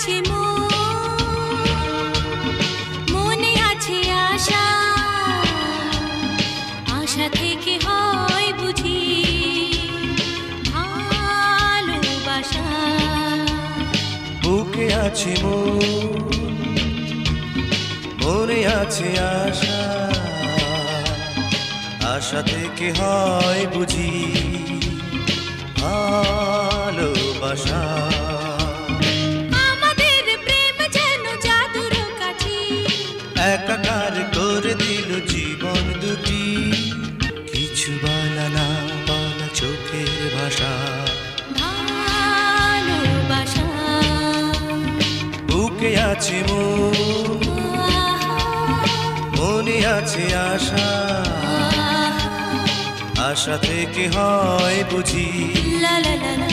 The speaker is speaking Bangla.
আছে মনে আছে আশা, আশা থেকে হয় বুঝি ভালোবাসা। বুকে আছে মনে আছে আশা, আশা থেকে হয় বুঝি ভালোবাসা। আমাদের প্রেম যেন জাদুর কাঠি, একাকার করে দিল জীবন দুটি। কিছু বলা না বলা চোখের ভাষা, ভালোবাসা। বুকে আছে মনে আছে আশা, আশা থেকে হয় বুঝি লা লা লা লা।